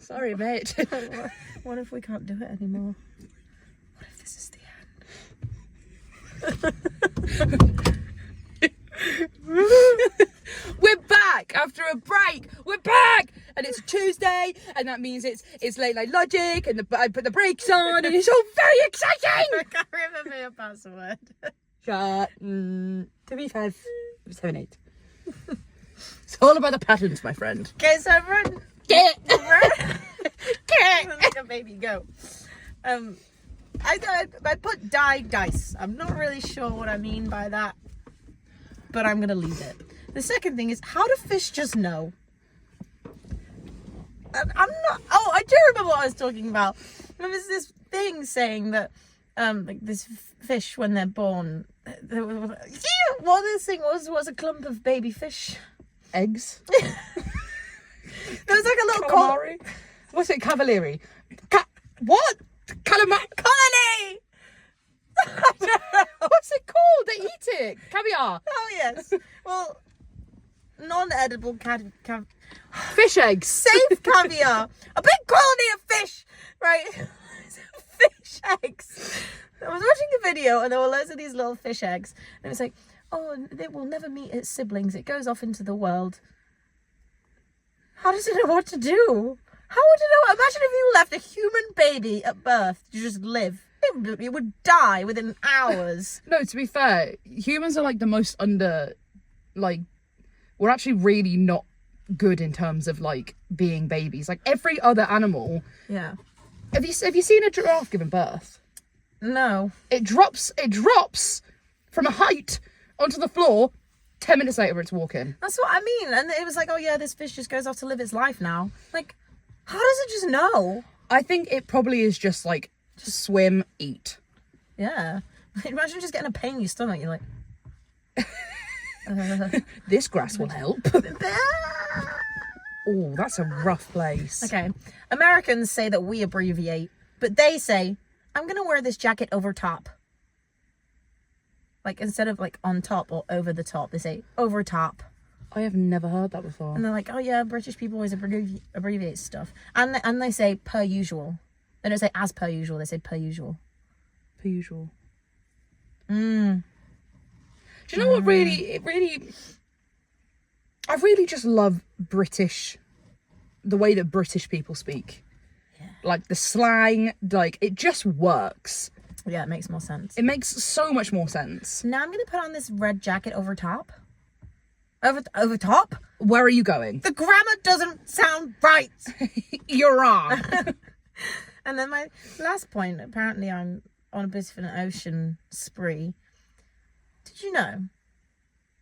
Sorry, mate. What if we can't do it anymore? What if this is the end? We're back after a break. We're back, and it's Tuesday, and that means it's late night logic, and I put the brakes on, and it's all very exciting. I can't remember your password. Shut. 3578. It's all about the patterns, my friend. Okay, so everyone. Get. Like a baby, go. I put dice. I'm not really sure what I mean by that, but I'm gonna leave it. The second thing is, how do fish just know? I'm not. Oh, I do remember what I was talking about. There was this thing saying that, like this fish when they're born, what this thing was a clump of baby fish Eggs. There was like a little Calamari. What's it? Cavalieri. What? colony. What's it called? They eat it. Caviar. Oh yes. Well, non-edible Fish eggs. safe caviar. A big colony of fish, right? Fish eggs. I was watching a video and there were loads of these little fish eggs, and it was like, oh, it will never meet its siblings. It goes off into the world. How does it know what to do? How would it know? Imagine if you left a human baby at birth to just live. It would die within hours. No, to be fair, humans are like the most we're actually really not good in terms of like being babies. Like every other animal. Yeah. Have you seen a giraffe giving birth? No. It drops from a height onto the floor. 10 minutes later, it's walking. That's what I mean. And it was like, oh yeah, this fish just goes off to live its life now. Like, how does it just know? I think it probably is just like swim, eat. Yeah. Imagine just getting a pain in your stomach. You're like, This grass will help. Oh, that's a rough place. okay. Americans say that we abbreviate, but they say, I'm going to wear this jacket over top. Like, instead of like on top or over the top, they say over top. I have never heard that before. And they're like, oh yeah, British people always abbreviate stuff. And they say per usual. They don't say as per usual, they say per usual. Per usual. Mm. Do you know what I really just love the way that British people speak. Yeah. Like the slang, like it just works. Yeah, it makes more sense. It makes so much more sense. Now I'm going to put on this red jacket over top. Over top? Where are you going? The grammar doesn't sound right. You're wrong. And then my last point, apparently I'm on a bit of an ocean spree. Did you know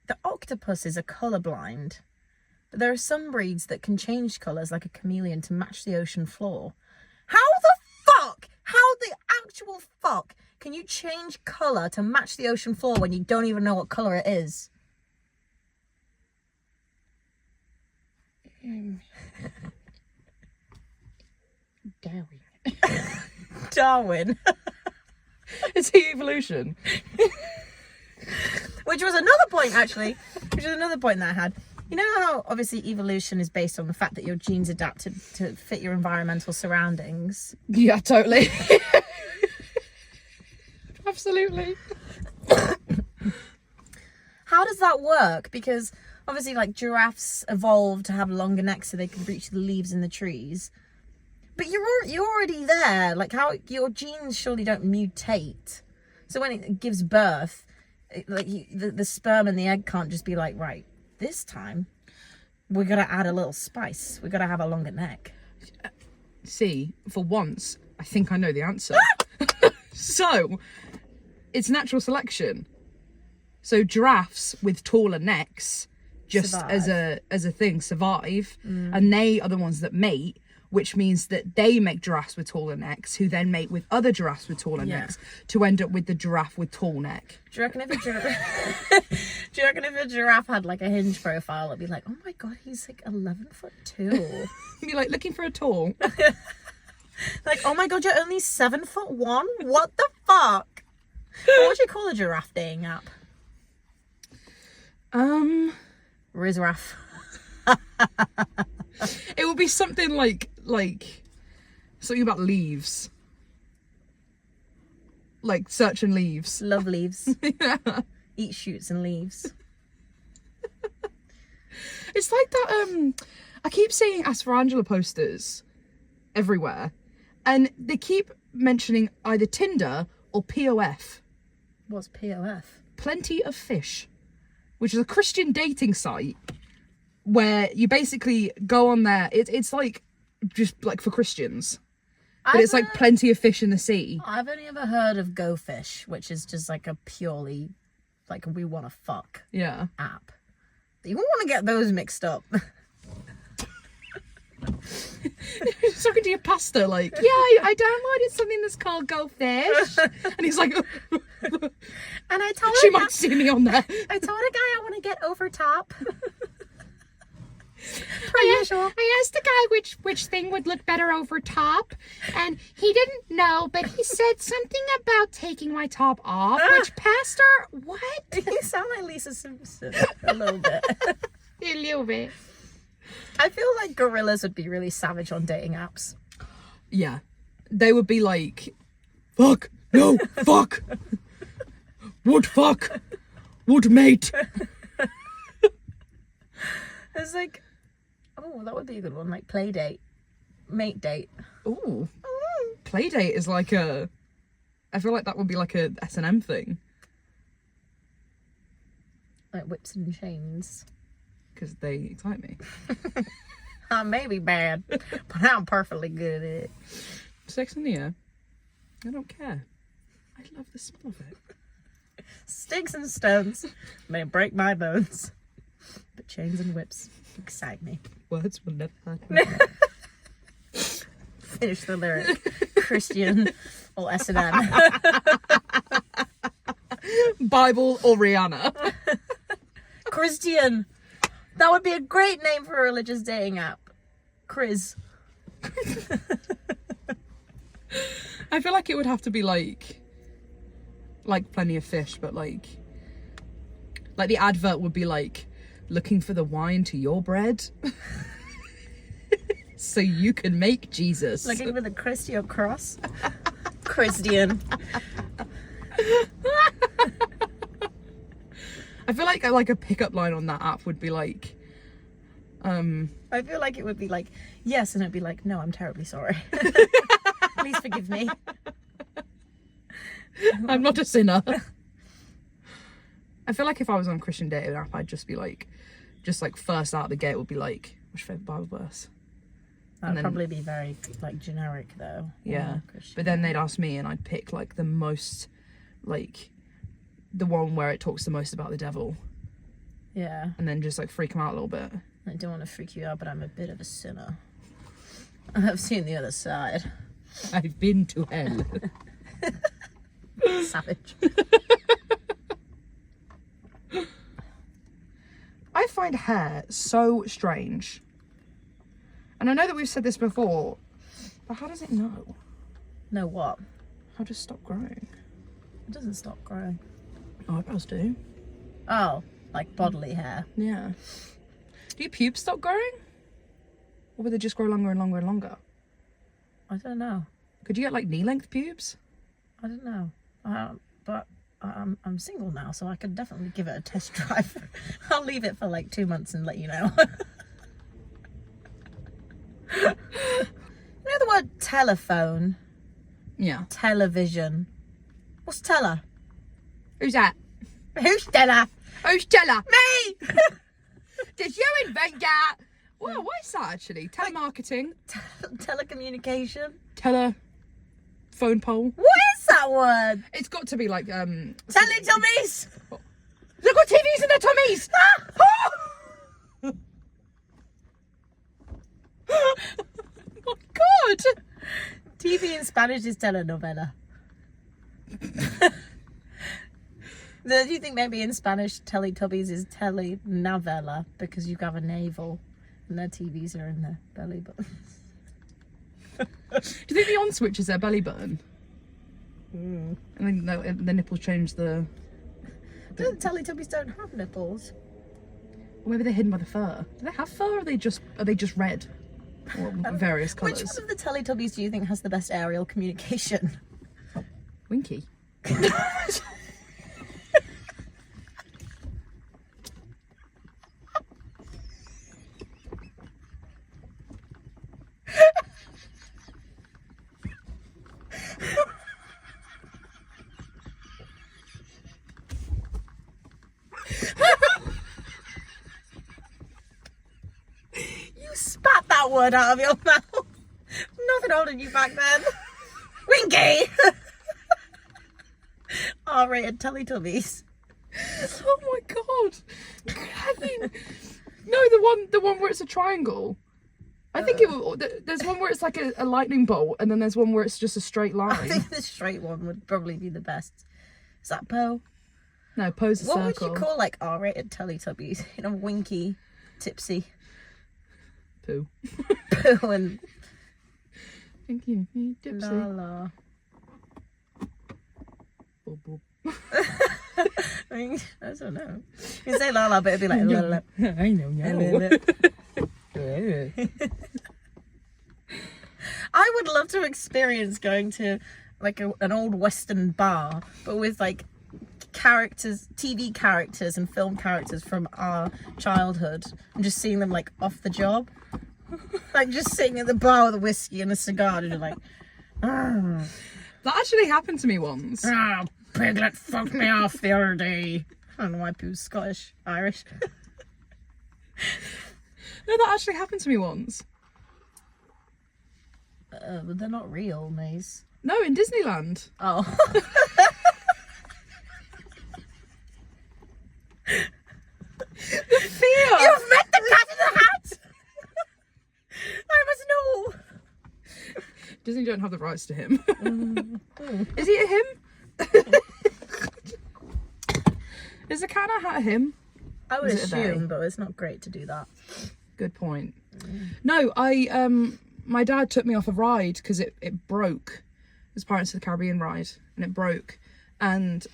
that octopuses are colourblind? But there are some breeds that can change colours like a chameleon to match the ocean floor. How the actual fuck can you change colour to match the ocean floor when you don't even know what colour it is? Darwin. It's evolution. Which was another point, actually. Which is another point that I had. You know how obviously evolution is based on the fact that your genes adapted to fit your environmental surroundings? Yeah, totally. Absolutely. How does that work? Because obviously, like, giraffes evolved to have longer necks so they could reach the leaves in the trees. But you're already there. Like, how your genes surely don't mutate. So when it gives birth, the sperm and the egg can't just be like, right, this time we're gonna add a little spice. We're gonna have a longer neck. See, for once, I think I know the answer. So, it's natural selection. So giraffes with taller necks, just as a thing, survive, and they are the ones that mate, which means that they make giraffes with taller necks, who then mate with other giraffes with taller necks, to end up with the giraffe with tall neck. Do you reckon if a giraffe had like a hinge profile, it'd be like, oh my god, he's like 11'2". You're like looking for a tall. Like, oh my god, you're only 7'1". What the fuck? What would you call a giraffe dating app? Rizraff. It will be something like something about leaves. Like search and leaves. Love leaves. Yeah. Eat shoots and leaves. It's like that, I keep seeing Asperangela posters everywhere, and they keep mentioning either Tinder or POF. What's POF? Plenty of Fish, which is a Christian dating site where you basically go on there. It's like just like for Christians, but it's like plenty of fish in the sea. I've only ever heard of Go Fish, which is just like a purely like a we want to fuck app. You wouldn't want to get those mixed up. He's talking to your pastor like, yeah, I downloaded something that's called Go Fish, and he's like, and I told she might see me on there. I told a guy I want to get over top. I asked the guy which thing would look better over top, and he didn't know, but he said something about taking my top off. Which pastor? What? You sound like Lisa Simpson a little bit. A little bit. I feel like gorillas would be really savage on dating apps. Yeah, they would be like, fuck, no, fuck, would fuck, would mate. It's like, oh, that would be a good one. Like play date, mate date. Ooh, play date is like I feel like that would be like a S&M thing. Like whips and chains. Because they excite me. I may be bad, but I'm perfectly good at it. Sex in the air. I don't care. I love the smell of it. Sticks and stones may break my bones, but chains and whips excite me. Words will never hurt me. Finish the lyric. Christian or S&M. Bible or Rihanna. Christian. That would be a great name for a religious dating app. Chris. I feel like it would have to be like Plenty of Fish, but like the advert would be like, looking for the wine to your bread so you can make Jesus. Looking for the Christian cross. Christian. I feel like a pickup line on that app would be like, I feel like it would be like, yes, and it'd be like, no, I'm terribly sorry. Please forgive me. I'm not a sinner. I feel like if I was on a Christian dating app, I'd just be like, first out the gate would be like, what's your favourite Bible verse? That'd probably be very like generic though. Yeah. But then they'd ask me and I'd pick like the most, like the one where it talks the most about the devil. Yeah. And then just like freak them out a little bit. I don't want to freak you out, but I'm a bit of a sinner. I've seen the other side. I've been to hell. Savage. I find hair so strange. And I know that we've said this before, but how does it know? Know what? How does it stop growing? It doesn't stop growing. Eyebrows do. Oh, like bodily hair. Yeah. Do your pubes stop growing? Or would they just grow longer and longer and longer? I don't know. Could you get like knee-length pubes? I don't know. But I'm single now, so I could definitely give it a test drive. I'll leave it for like 2 months and let you know. You know the word telephone? Yeah. Television. What's tele? Who's that? Who's tele? Who's Tella? Me! Did you invent that? Well, what is that actually? Telemarketing? Telecommunication? Phone pole? What is that word? It's got to be like Teletubbies! They've got TVs in their tummies! Oh my god! TV in Spanish is telenovela. Do you think maybe in Spanish Teletubbies is telenovela because you have a navel and their TVs are in their belly button? Do you think the on switch is their belly button? Mm. And then the nipples change the... Teletubbies don't have nipples. Or maybe they're hidden by the fur. Do they have fur, or are they just red? Or various Which colours? one of the Teletubbies do you think has the best aerial communication? Winky. You spat that word out of your mouth. Nothing holding you back then. Winky! R-rated Teletubbies. Oh my god! I mean, no, the one where it's a triangle. I think there's one where it's like a lightning bolt, and then there's one where it's just a straight line. I think the straight one would probably be the best. Is that Poe? No, Poe's a What circle. would you call like R-rated Teletubbies? You know, Winky, Tipsy, Pooh. Pooh, and Thank you, Dipsy. Lala. Bob, Bob. I mean, I don't know. You say Lala, but it'd be like Lala. I know. I would love to experience going to like an old Western bar, but with like characters, TV characters and film characters from our childhood, and just seeing them like off the job. Like just sitting at the bar with a whiskey and a cigar and you're like, That actually happened to me once. Piglet fucked me off the other day. I don't know why Pooh's Scottish, Irish. No, that actually happened to me once. But they're not real, Maze. No, in Disneyland. Oh. The fear! You've met the cat in the hat! I must know. Disney don't have the rights to him. Is he a him? Is the cat in a hat a him? I would Is it a they? assume, but it's not great to do that. Good point. No, my dad took me off a ride because it broke. It was Pirates of the Caribbean ride, and it broke. And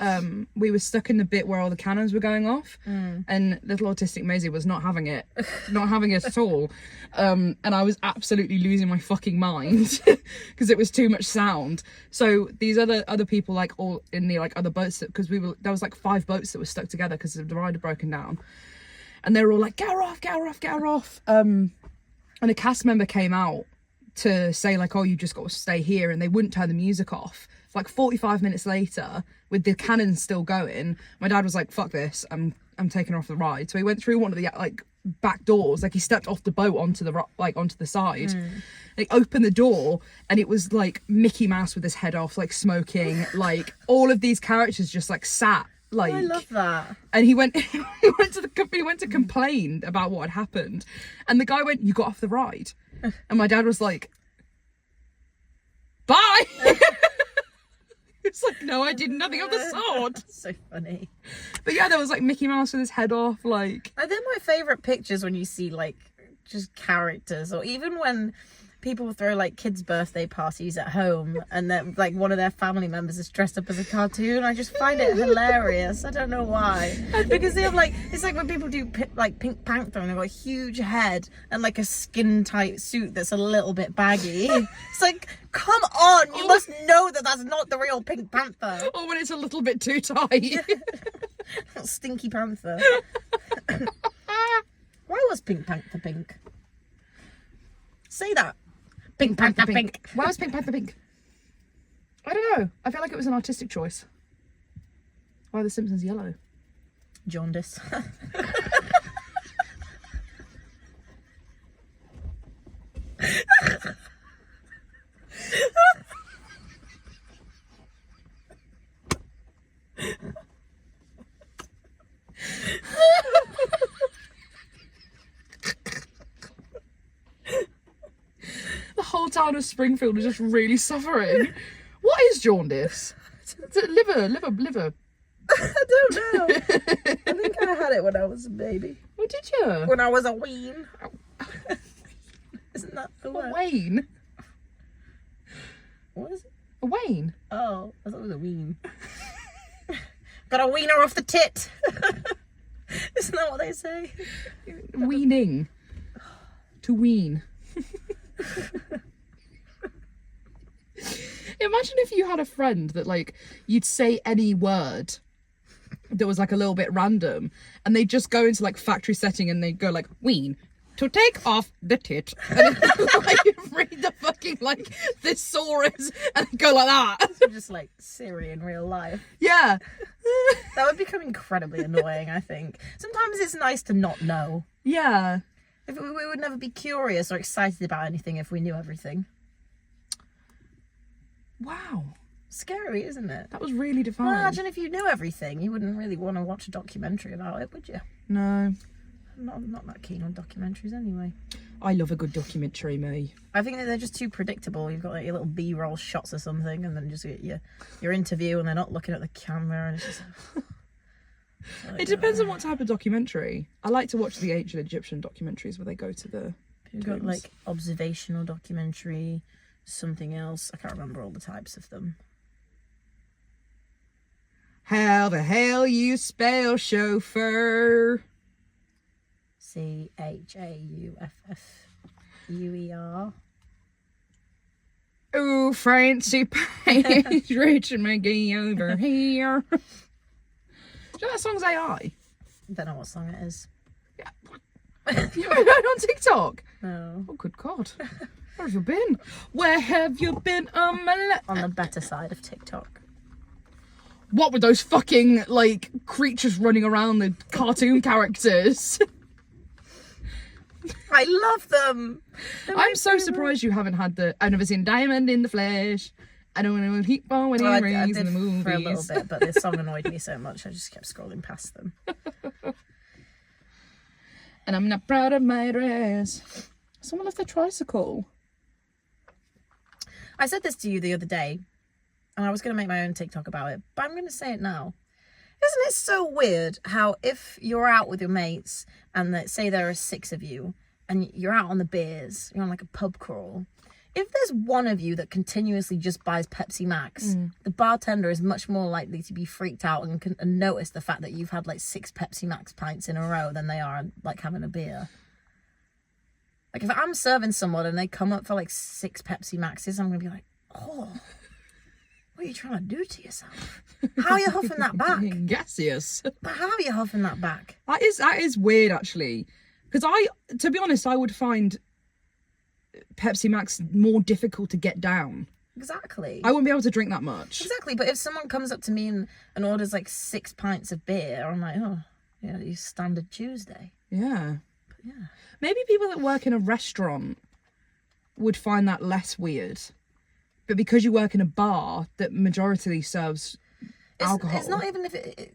we were stuck in the bit where all the cannons were going off, and little autistic Maisie was not having it at all. And I was absolutely losing my fucking mind because it was too much sound. So these other people, like all in the like other boats, because there was like 5 boats that were stuck together because the ride had broken down, and they were all like, "Get her off, get her off, get her off." And a cast member came out to say like, "Oh, you just got to stay here," and they wouldn't turn the music off. Like 45 minutes later, with the cannons still going, my dad was like, "Fuck this, I'm taking her off the ride." So he went through one of the like back doors, like he stepped off the boat onto the side. He opened the door, and it was like Mickey Mouse with his head off, like smoking, like all of these characters just like sat. Like, I love that. And he went to complain about what had happened, and the guy went, "You got off the ride," and my dad was like, "Bye." It's like, "No, I did nothing of the sort." That's so funny. But yeah, there was like Mickey Mouse with his head off, like. They're my favourite pictures when you see like just characters, or even when people throw like kids' birthday parties at home and then like one of their family members is dressed up as a cartoon. I just find it hilarious. I don't know why, because they have like, it's like when people do like Pink Panther and they've got a huge head and like a skin tight suit that's a little bit baggy. It's like, come on, you must know that that's not the real Pink Panther. Or when it's a little bit too tight. Stinky Panther. Why was Pink Panther pink? Say that. Pink Panther pink. Why was Pink Panther pink? I don't know. I feel like it was an artistic choice. Why are the Simpsons yellow? Jaundice. The whole town of Springfield is just really suffering. What is jaundice? Is it liver? I don't know. I think I had it when I was a baby. Oh, did you? When I was a ween. Isn't that the A word? Wayne? What is it? A Wayne? Oh, I thought it was a ween. Got a wiener off the tit. Isn't that what they say? Weaning. To wean. Imagine if you had a friend that, like, you'd say any word that was, like, a little bit random, and they'd just go into, like, factory setting and they'd go, like, wean. To take off the tit. And then, like, read the fucking, like, thesaurus and go like that. So just like Siri in real life. Yeah. That would become incredibly annoying, I think. Sometimes it's nice to not know. Yeah. If we would never be curious or excited about anything if we knew everything. Wow. Scary, isn't it? That was really defined. Well, imagine if you knew everything. You wouldn't really want to watch a documentary about it, would you? No. I'm not that keen on documentaries anyway. I love a good documentary, me. I think that they're just too predictable. You've got like your little B-roll shots or something, and then just get your interview, and they're not looking at the camera, and it's just. Like, It depends on what type of documentary. I like to watch the ancient Egyptian documentaries where they go to the. You've got like observational documentary, something else. I can't remember all the types of them. How the hell you spell chauffeur? CHAUFFUER. Ooh, Francie Page, Richard McGee over here. Do you know that song's AI? Don't know what song it is. You heard it on TikTok? No. Oh, good God. Where have you been? Where have you been on my On the better side of TikTok. What were those fucking, like, creatures running around, the cartoon characters? I love them. I'm so surprised you haven't had I've never seen Diamond in the Flesh. I don't want to keep on when he I rings did in the movies. for a little bit, but this song annoyed me so much I just kept scrolling past them. And I'm not proud of my dress. Someone left their tricycle. I said this to you the other day, and I was going to make my own TikTok about it, but I'm going to say it now. Isn't it so weird how if you're out with your mates and say there are 6 of you and you're out on the beers, you're on like a pub crawl, if there's one of you that continuously just buys Pepsi Max, the bartender is much more likely to be freaked out and notice the fact that you've had like 6 Pepsi Max pints in a row than they are like having a beer. Like if I'm serving someone and they come up for like 6 Pepsi Maxes, I'm going to be like, oh... What are you trying to do to yourself? How are you huffing that back? Gaseous. But how are you huffing that back? That is weird, actually. Because to be honest, I would find Pepsi Max more difficult to get down. Exactly. I wouldn't be able to drink that much. Exactly. But if someone comes up to me and orders like 6 pints of beer, I'm like, oh, yeah, you standard Tuesday. Yeah. But yeah. Maybe people that work in a restaurant would find that less weird. But because you work in a bar that majority serves alcohol. It's not even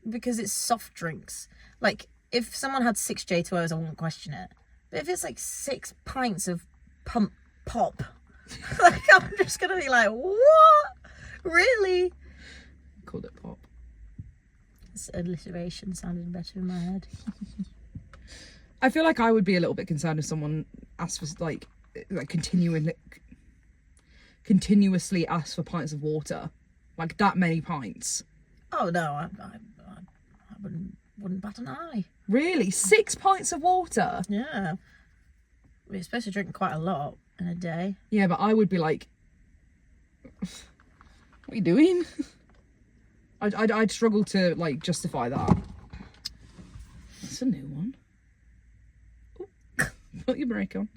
because it's soft drinks. Like, if someone had 6 J2Os, I wouldn't question it. But if it's like 6 pints of pump pop, like, I'm just going to be like, what? Really? Called it pop. This alliteration sounded better in my head. I feel like I would be a little bit concerned if someone asked for, like continuously ask for pints of water, like that many pints. Oh no, I wouldn't bat an eye. Really? 6 pints of water? Yeah, you're supposed to drink quite a lot in a day. Yeah, but I would be like, what are you doing? I'd struggle to like justify that. That's a new one. Ooh, put your brake on.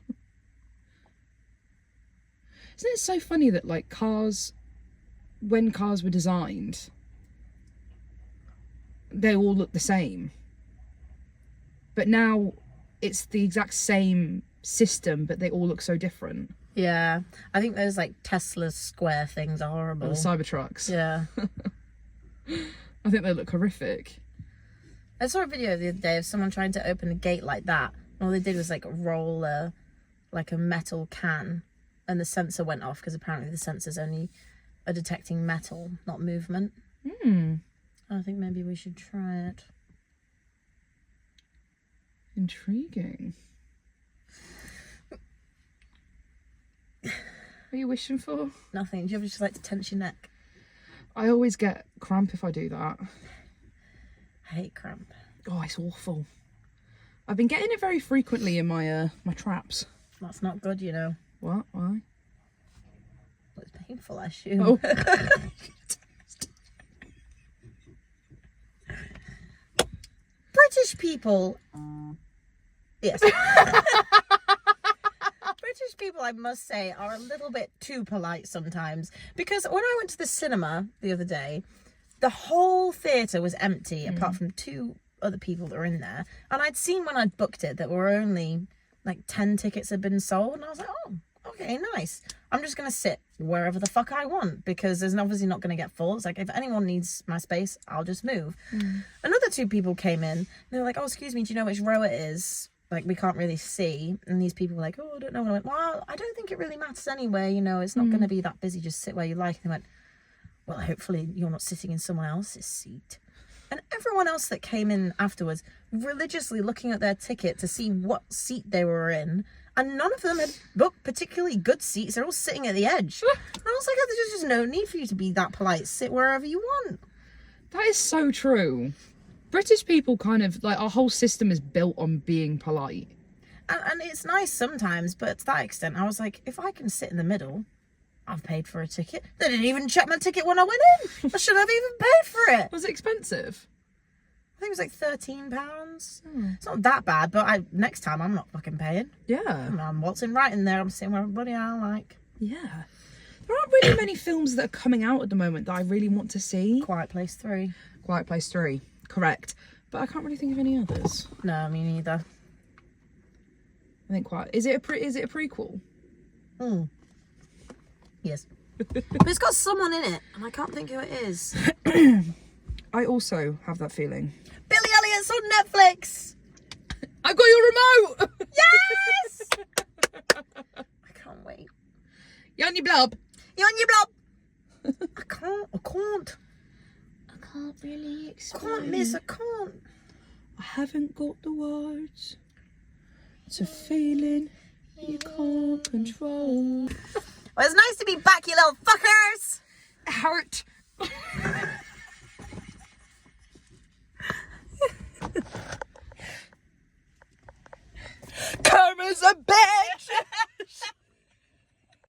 Isn't it so funny that, like, when cars were designed, they all look the same. But now it's the exact same system, but they all look so different. Yeah, I think those, like, Tesla square things are horrible. Or the Cybertrucks. Yeah. I think they look horrific. I saw a video the other day of someone trying to open a gate like that. And all they did was, like, roll a metal can. And the sensor went off because apparently the sensors only are detecting metal, not movement. I think maybe we should try it. Intriguing. What are you wishing for? Nothing. Do you ever just like to tense your neck? I always get cramp if I do that. I hate cramp. Oh, it's awful. I've been getting it very frequently in my my traps. That's not good, you know. What? Why? Well, it's painful, I assume. Oh. British people. Yes. British people, I must say, are a little bit too polite sometimes. Because when I went to the cinema the other day, the whole theatre was empty apart from 2 other people that were in there. And I'd seen when I'd booked it that were only like 10 tickets had been sold. And I was like, oh, okay, nice. I'm just going to sit wherever the fuck I want because there's obviously not going to get full. It's like, if anyone needs my space, I'll just move. Another 2 people came in. They were like, oh, excuse me, do you know which row it is? Like, we can't really see. And these people were like, oh, I don't know. And I went, well, I don't think it really matters anyway. You know, it's not going to be that busy. Just sit where you like. And they went, well, hopefully you're not sitting in someone else's seat. And everyone else that came in afterwards, religiously looking at their ticket to see what seat they were in. And none of them had booked particularly good seats. They're all sitting at the edge. And I was like, oh, there's just no need for you to be that polite. Sit wherever you want. That is so true. British people kind of, like, our whole system is built on being polite. And it's nice sometimes, but to that extent, I was like, if I can sit in the middle, I've paid for a ticket. They didn't even check my ticket when I went in. I should have even paid for it. Was it expensive? I think it was like £13. It's not that bad, but next time I'm not fucking paying. Yeah. I'm waltzing right in there. I'm sitting where everybody I like. Yeah. There aren't really many films that are coming out at the moment that I really want to see. Quiet Place 3. Quiet Place 3. Correct. But I can't really think of any others. No, me neither. I think is it a prequel? Yes. But it's got someone in it, and I can't think who it is. I also have that feeling. Billy Elliot's on Netflix! I've got your remote! Yes! I can't wait. You on your blob? You on your blob? I can't Really explain. Can't, miss, I can't. I haven't got the words. It's a feeling you can't control. Well, it's nice to be back, you little fuckers! Hurt.